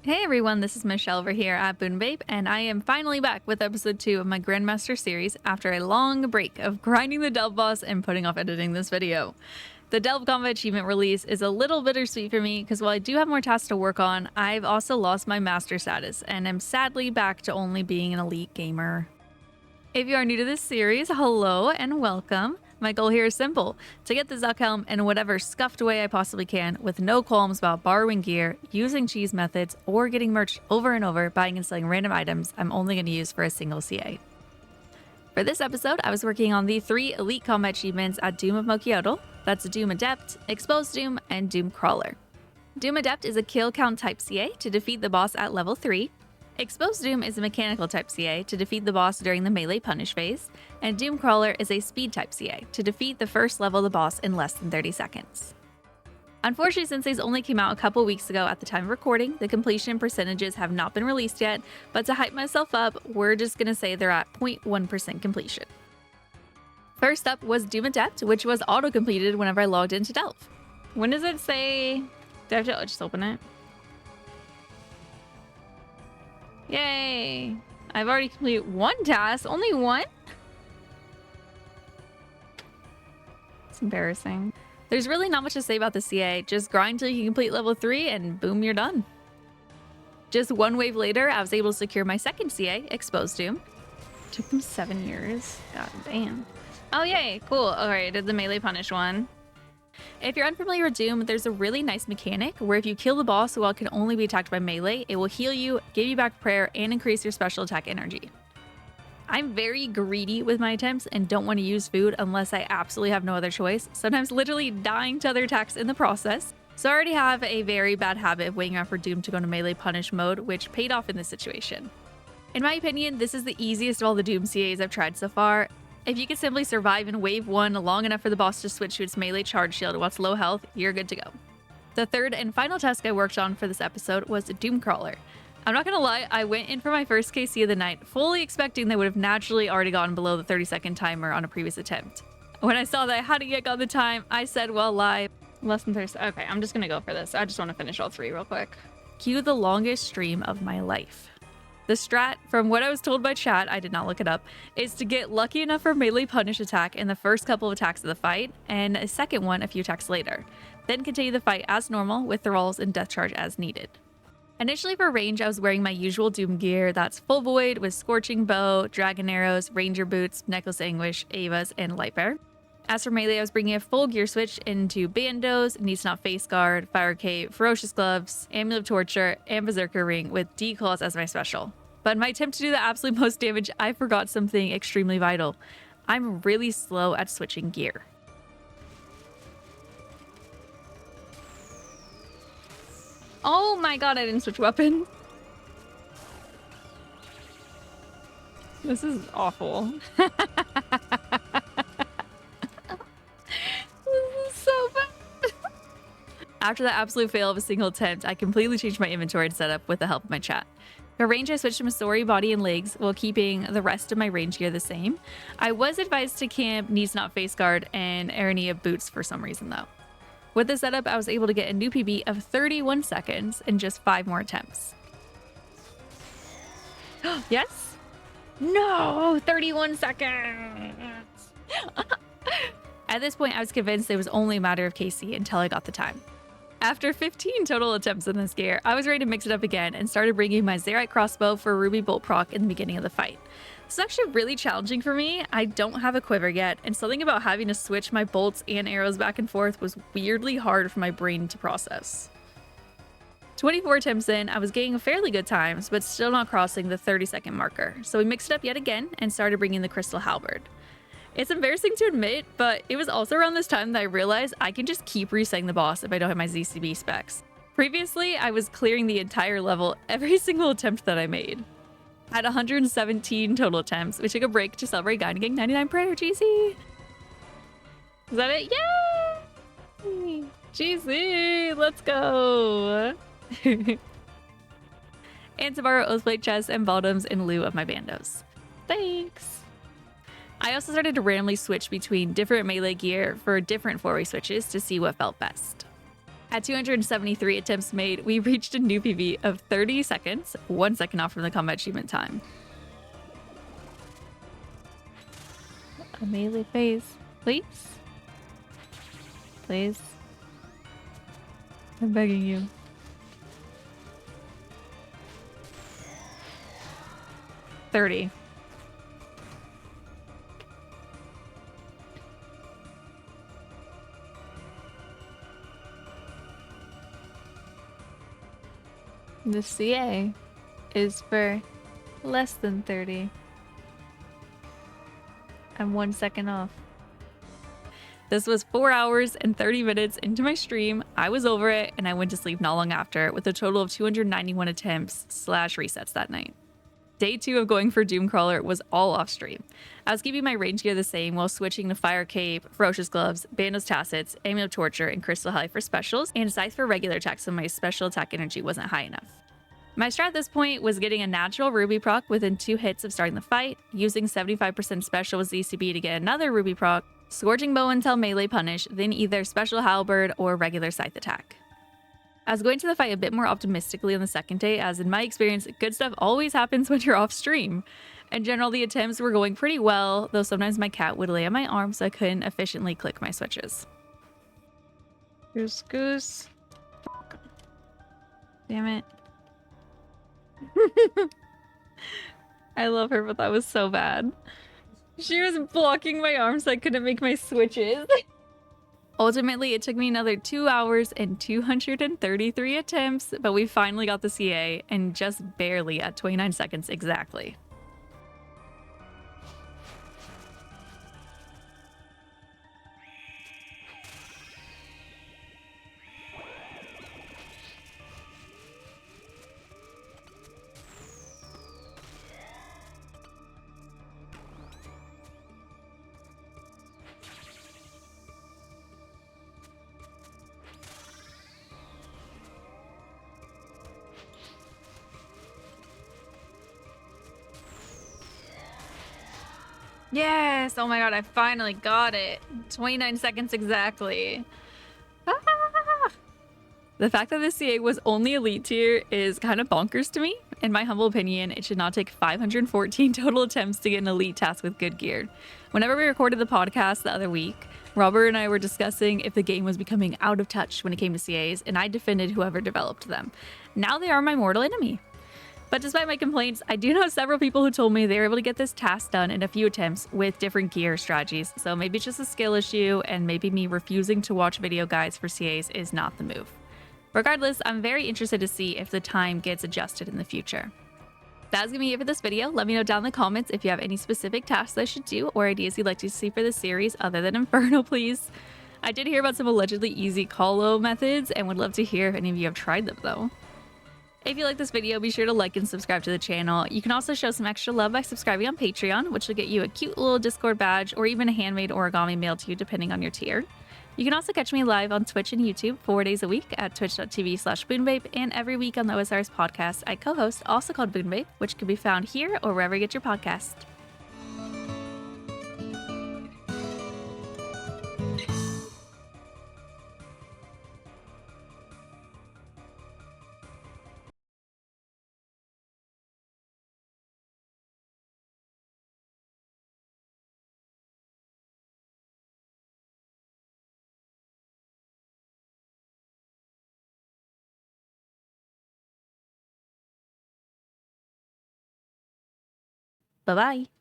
Hey everyone, this is Michelle over here at Bunebape, and I am finally back with episode 2 of my Grandmaster series after a long break of grinding the Delve boss and putting off editing this video. The Delve Combat achievement release is a little bittersweet for me because while I do have more tasks to work on, I've also lost my master status and am sadly back to only being an elite gamer. If you are new to this series, hello and welcome. My goal here is simple, to get the Zuck Helm in whatever scuffed way I possibly can with no qualms about borrowing gear, using cheese methods, or getting merch over and over, buying and selling random items I'm only going to use for a single CA. For this episode, I was working on the 3 elite combat achievements at Doom of Mokyotl. That's Doom Adept, Exposed Doom, and Doom Crawler. Doom Adept is a kill count type CA to defeat the boss at level 3. Exposed Doom is a mechanical type CA to defeat the boss during the melee punish phase, and Doom Crawler is a speed type CA to defeat the first level of the boss in less than 30 seconds. Unfortunately, since these only came out a couple weeks ago at the time of recording, the completion percentages have not been released yet, but to hype myself up, we're just gonna say they're at 0.1% completion. First up was Doom Adept, which was auto-completed whenever I logged into Delve. When does it say... Do I have to just open it? Yay! I've already completed 1 task. Only 1? It's embarrassing. There's really not much to say about the CA. Just grind till you complete level 3 and boom, you're done. Just 1 wave later, I was able to secure my second CA, Exposed Doom. Took them 7 years. God damn. Oh, yay. Cool. Alright, I did the melee punish one. If you're unfamiliar with Doom, there's a really nice mechanic where if you kill the boss while it can only be attacked by melee, it will heal you, give you back prayer, and increase your special attack energy. I'm very greedy with my attempts and don't want to use food unless I absolutely have no other choice, sometimes literally dying to other attacks in the process. So I already have a very bad habit of waiting out for Doom to go into melee punish mode, which paid off in this situation. In my opinion, this is the easiest of all the Doom CAs I've tried so far. If you can simply survive in wave 1 long enough for the boss to switch to its melee charge shield while it's low health, you're good to go. The third and final task I worked on for this episode was Doom Crawler. I'm not gonna lie, I went in for my first KC of the night, fully expecting they would have naturally already gotten below the 30-second timer on a previous attempt. When I saw that I hadn't yet got the time, I said, well, lie. Less than 30 Okay, I'm just gonna go for this. I just want to finish all 3 real quick. Cue the longest stream of my life. The strat, from what I was told by chat, I did not look it up, is to get lucky enough for melee punish attack in the first couple of attacks of the fight, and a second one a few attacks later. Then continue the fight as normal with thralls and death charge as needed. Initially for range, I was wearing my usual Doom gear, that's Full Void with Scorching Bow, Dragon Arrows, Ranger Boots, Necklace Anguish, Avas, and Light Bear. As for melee, I was bringing a full gear switch into Bandos, Needs Not Face Guard, Fire Cape, Ferocious Gloves, Amulet of Torture, and Berserker Ring with D-Claws as my special. But in my attempt to do the absolute most damage, I forgot something extremely vital. I'm really slow at switching gear. Oh my god, I didn't switch weapon. This is awful. This is so bad. After that absolute fail of a single attempt, I completely changed my inventory and setup with the help of my chat. For range, I switched to Masori, body, and legs while keeping the rest of my range gear the same. I was advised to camp Needs Not Face Guard and Arania boots for some reason though. With this setup, I was able to get a new PB of 31 seconds in just 5 more attempts. Yes? No! 31 seconds! At this point, I was convinced it was only a matter of KC until I got the time. After 15 total attempts in this gear, I was ready to mix it up again and started bringing my Zerite crossbow for Ruby Bolt proc in the beginning of the fight. This is actually really challenging for me. I don't have a quiver yet, and something about having to switch my bolts and arrows back and forth was weirdly hard for my brain to process. 24 attempts in, I was getting fairly good times, but still not crossing the 30-second marker, so we mixed it up yet again and started bringing the Crystal Halberd. It's embarrassing to admit, but it was also around this time that I realized I can just keep resetting the boss if I don't have my ZCB specs. Previously, I was clearing the entire level every single attempt that I made. I had 117 total attempts. We took a break to celebrate Guide Gang 99 prayer, GC! Is that it? Yay! GC! Let's go! And to borrow Oathblade chests and bottoms in lieu of my bandos. Thanks! I also started to randomly switch between different melee gear for different 4-way switches to see what felt best. At 273 attempts made, we reached a new PB of 30 seconds, 1 second off from the combat achievement time. A melee phase, please? Please? I'm begging you. $30. The CA is for less than 30. I'm 1 second off. This was 4 hours and 30 minutes into my stream. I was over it and I went to sleep not long after with a total of 291 attempts / resets that night. Day 2 of going for Doomcrawler was all off stream. I was keeping my range gear the same while switching to Fire Cape, Ferocious Gloves, Bandos Tacits, Amulet of Torture, and Crystal High for specials, and Scythe for regular attacks so my special attack energy wasn't high enough. My strat at this point was getting a natural Ruby proc within 2 hits of starting the fight, using 75% special with ZCB to get another Ruby proc, Scorching Bow until melee punish, then either special halberd or regular scythe attack. I was going to the fight a bit more optimistically on the second day, as in my experience, good stuff always happens when you're off stream. In general, the attempts were going pretty well, though sometimes my cat would lay on my arm so I couldn't efficiently click my switches. Goose goose. Damn it. I love her, but that was so bad. She was blocking my arm so I couldn't make my switches. Ultimately, it took me another 2 hours and 233 attempts, but we finally got the CA, and just barely at 29 seconds exactly. Yes! Oh my god, I finally got it. 29 seconds exactly. Ah! The fact that the CA was only elite tier is kind of bonkers to me. In my humble opinion, it should not take 514 total attempts to get an elite task with good gear. Whenever we recorded the podcast the other week, Robert and I were discussing if the game was becoming out of touch when it came to CAs, and I defended whoever developed them. Now they are my mortal enemy. But despite my complaints, I do know several people who told me they were able to get this task done in a few attempts with different gear strategies, so maybe it's just a skill issue, and maybe me refusing to watch video guides for CAs is not the move. Regardless, I'm very interested to see if the time gets adjusted in the future. That's gonna be it for this video. Let me know down in the comments if you have any specific tasks I should do or ideas you'd like to see for the series other than Inferno, please. I did hear about some allegedly easy call-o methods and would love to hear if any of you have tried them though. If you like this video, be sure to like and subscribe to the channel. You can also show some extra love by subscribing on Patreon, which will get you a cute little Discord badge or even a handmade origami mailed to you depending on your tier. You can also catch me live on Twitch and YouTube 4 days a week at twitch.tv/Bunebape, and every week on the osrs podcast I co-host, also called Bunebape, which can be found here or wherever you get your podcast. Bye-bye.